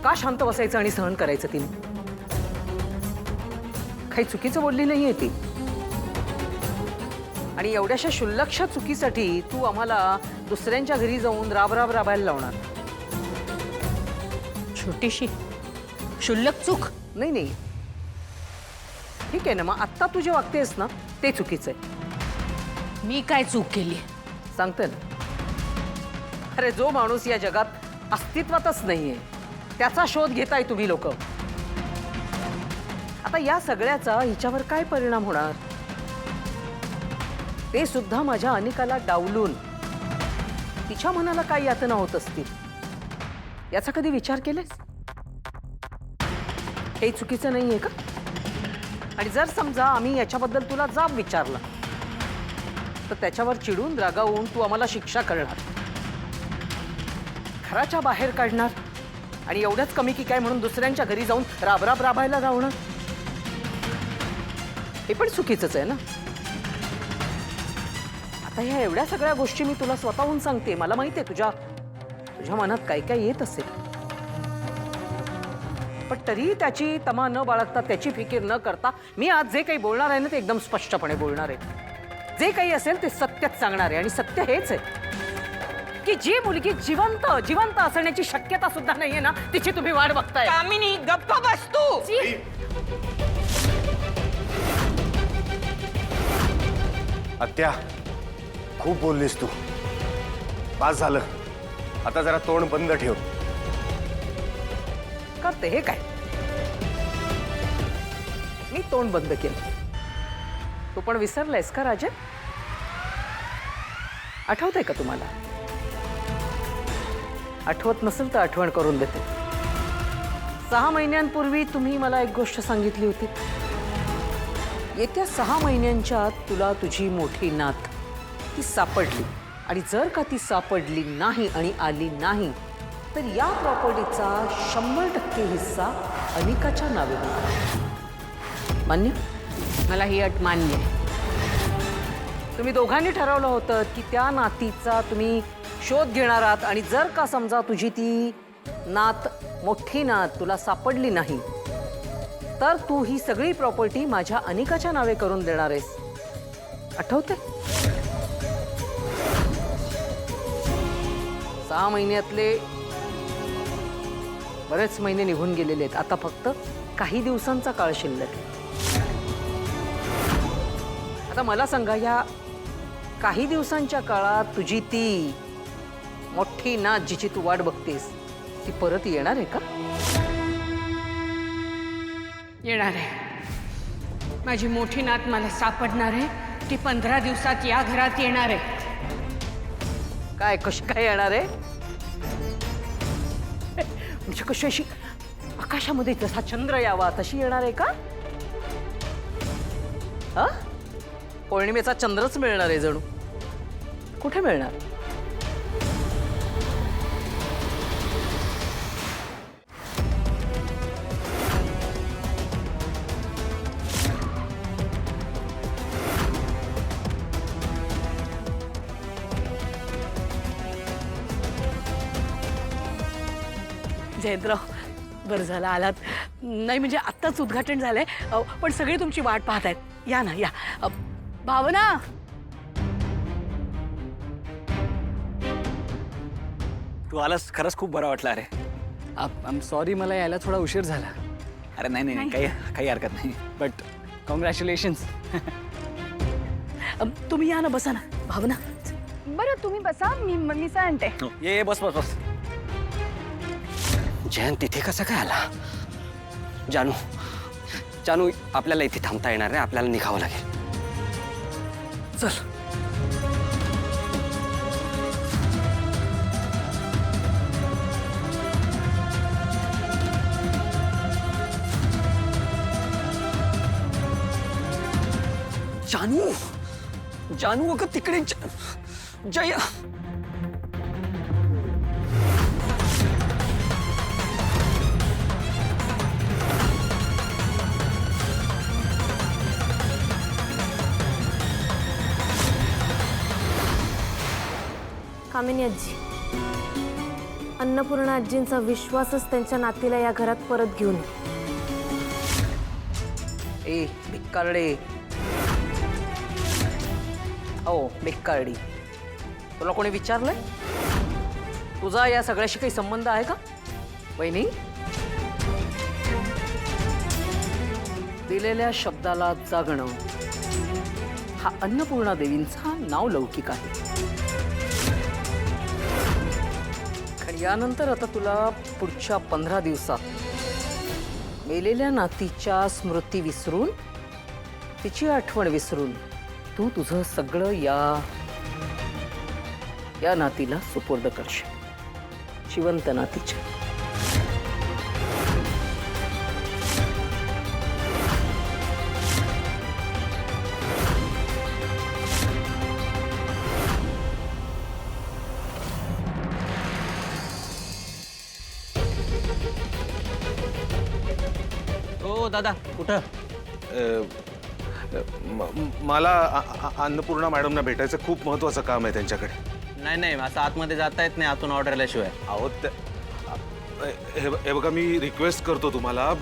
का शांत बसायचं आणि सहन करायचं तिने? काही चुकीचं बोलली नाहीये ती. आणि एवढ्याशा शुल्लकशा चुकीसाठी तू आम्हाला दुसऱ्यांच्या घरी जाऊन राब राबायला लावणार? छोटीशी क्षुल्लक चूक. नाही नाही, ठीक आहे ना, मग आत्ता तू जे वागतेस ना ते चुकीचं आहे. मी काय चूक केली? सांगते ना. अरे जो माणूस या जगात अस्तित्वातच नाहीये त्याचा शोध घेताय तुम्ही लोक. आता या सगळ्याचा हिच्यावर काय परिणाम होणार ते सुद्धा माझ्या अनिकाला डावलून तिच्या मनाला काय यातना होत असतील याचा कधी विचार केलेस? हे चुकीचं नाहीये का? आणि जर समजा आम्ही याच्याबद्दल तुला जाब विचारला तर त्याच्यावर चिडून रागावून तू आम्हाला शिक्षा करणार, घराच्या बाहेर काढणार आणि एवढंच कमी की काय म्हणून दुसऱ्यांच्या घरी जाऊन राबायला लावणार. हे पण चुकीचंच आहे ना. आता ह्या एवढ्या सगळ्या गोष्टी मी तुला स्वतःहून सांगते. मला माहिती आहे तुझ्या मनात काय काय येत असेल, पण तरी त्याची तमा न बाळगता त्याची फिकीर न करता मी आज जे काही बोलणार आहे ना ते एकदम स्पष्टपणे बोलणार आहे. जे काही असेल ते सत्यच सांगणार आहे. आणि सत्य हेच आहे की जी मुलगी जिवंत असण्याची शक्यता सुद्धा नाहीये ना तिची तुम्ही वाट बघताय. कामिनी गप्प बस तू. आत्या, खूप बोललीस तू. पास झालं. आता जरा तोंड बंद ठेव. करते हे काय? मी तोंड बंद केलं. तू पण विसरलायस का राजन? आठवतंय का तुम्हाला? आठवत नसेल तर आठवण करून देते. 6 महिन्यांपूर्वी तुम्ही मला एक गोष्ट सांगितली होती. येत्या 6 महिन्यांच्या आत तुला तुझी मोठी नात ती सापडली आणि जर का ती सापडली नाही आणि आली नाही तर या प्रॉपर्टीचा 100% हिस्सा अनिकाच्या नावे होईल. मान्य? मला ही अट मान्य आहे. तुम्ही दोघांनी ठरवलं होतं की त्या नातीचा तुम्ही शोध घेणार आहात आणि जर का समजा तुझी ती नात, मोठी नात तुला सापडली नाही तर तू ही सगळी प्रॉपर्टी माझ्या अनिकाच्या नावे करून देणार आहेस. आठवते? 6 महिन्यातले बरेच महिने निघून गेलेले आहेत. आता फक्त काही दिवसांचा काळ शिल्लक आहे. आता मला सांगा, या काही दिवसांच्या काळात तुझी ती मोठी नात जिची तू वाट बघतेस ती परत येणार आहे का? येणार आहे. माझी मोठी नात मला सापडणार आहे. ती 15 दिवसात या घरात येणार आहे. काय कशी काय येणार आहे? म्हणजे कशी अशी आकाशामध्ये जसा चंद्र यावा तशी येणार आहे का? हा, पौर्णिमेचा चंद्रच मिळणार आहे जणू. कुठे मिळणार? जयंतराव, बरं झालं आलात. नाही म्हणजे आत्ताच उद्घाटन झालंय, पण सगळे तुमची वाट पाहत आहेत. या ना या. भावना, तू आलास, खरंच खूप बरं वाटलं. अरे आय सॉरी, मला यायला थोडा उशीर झाला. अरे नाही नाही, काही हरकत नाही. But congratulations. तुम्ही या ना, बसा ना. भावना, बरं तुम्ही बसा, मी सांगते. ये बस बस बस. जयंत तिथे कसा काय आला? जानू आपल्याला इथे थांबता येणार नाही. आपल्याला निघावं लागेल. चल. जानू अगं तिकडे जय. कामिनी आजी, अन्नपूर्णा आजींचा विश्वासच त्यांच्या नातीला या घरात परत घेऊन ये. ए भिक्कारडे, हो भिक्कारडी, तुला कोणी विचारलंय तुझा या सगळ्याशी काही संबंध आहे का? वहिनी, दिलेल्या शब्दाला जागणं हा अन्नपूर्णा देवींचा नावलौकिक आहे. आणि यानंतर आता तुला पुढच्या 15 दिवसात मेलेल्या नातीच्या स्मृती विसरून, तिची आठवण विसरून तू तुझं सगळं या नातीला सुपूर्द करशील, जिवंत नातीच्या. हो दादा, कुठं? मला अन्नपूर्णा मॅडमना भेटायचं खूप महत्वाचं काम आहे त्यांच्याकडे. नाही असं आतमध्ये जाता येत नाही आतून ऑर्डर आल्याशिवाय. अहो हे बघा, मी रिक्वेस्ट करतो तुम्हाला,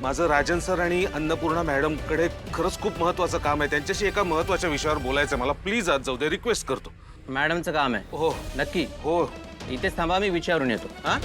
माझं राजन सर आणि अन्नपूर्णा मॅडमकडे खरंच खूप महत्वाचं काम आहे. त्यांच्याशी एका महत्वाच्या विषयावर बोलायचं मला. प्लीज आज जाऊ दे, रिक्वेस्ट करतो. मॅडमचं काम आहे? हो नक्की? हो. इथेच थांबा, मी विचारून येतो. हा,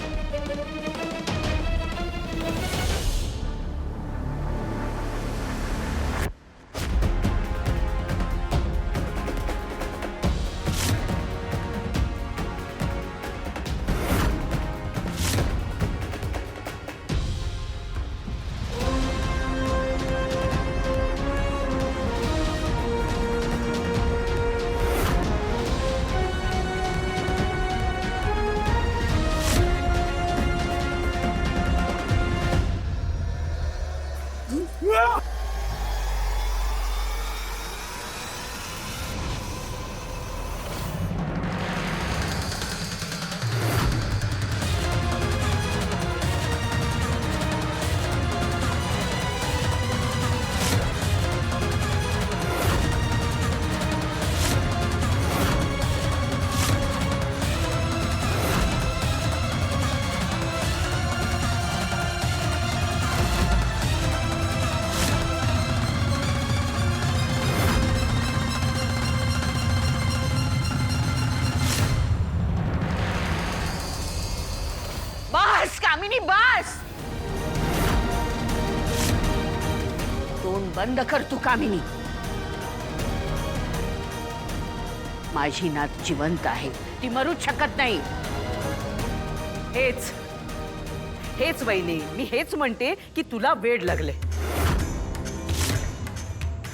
बस कामिनी, बस. तोंड बंद कर तू कामिनी. माझी नात जिवंत आहे, ती मरूच शकत नाही. हेच वहिनी, मी हेच म्हणते की तुला वेड लागले.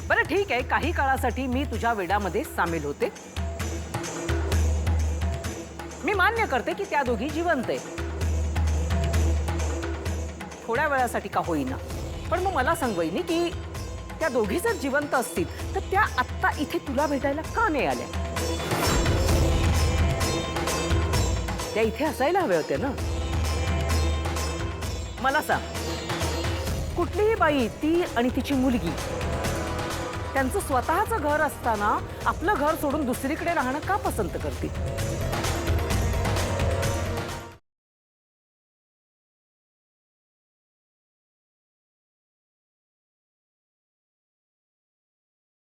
बरं ठीक आहे, काही काळासाठी मी तुझ्या वेडामध्ये सामील होते. मी मान्य करते की त्या दोघी जिवंत आहे, थोड्या वेळासाठी का होईना. पण मग मला सांग वहिनी, की त्या दोघी जर जिवंत असतील तर त्या आत्ता इथे तुला भेटायला का नाही आल्या? त्या इथे असायला हवे होते ना. मला सांग, कुठलीही बाई, ती आणि तिची मुलगी, त्यांचं स्वतःचं घर असताना आपलं घर सोडून दुसरीकडे राहणं का पसंत करतील?